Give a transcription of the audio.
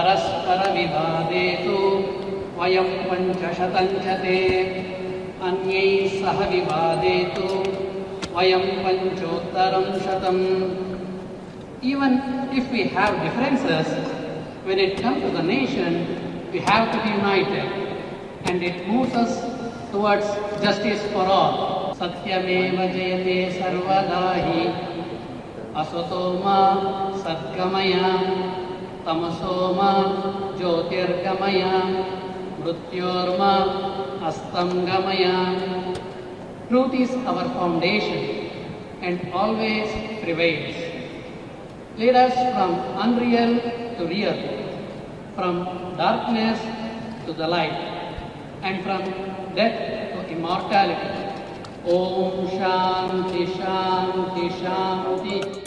परस्परविवादेषु वयं पञ्चशतञ्चते अन्यैः सह विवादेषु वयं पञ्चोत्तरं शतम्. Even if we have differences, when it comes to the nation, we have to be united, and it moves us towards justice for all. Satyameva jayate sarvadahi asatoma sadgamaya tamasoma jyotirgamaya mrityorma astamgamaya. Truth is our foundation and always prevails. Lead us from unreal to real, from darkness to the light, and from death to immortality. Om Shanti Shanti Shanti.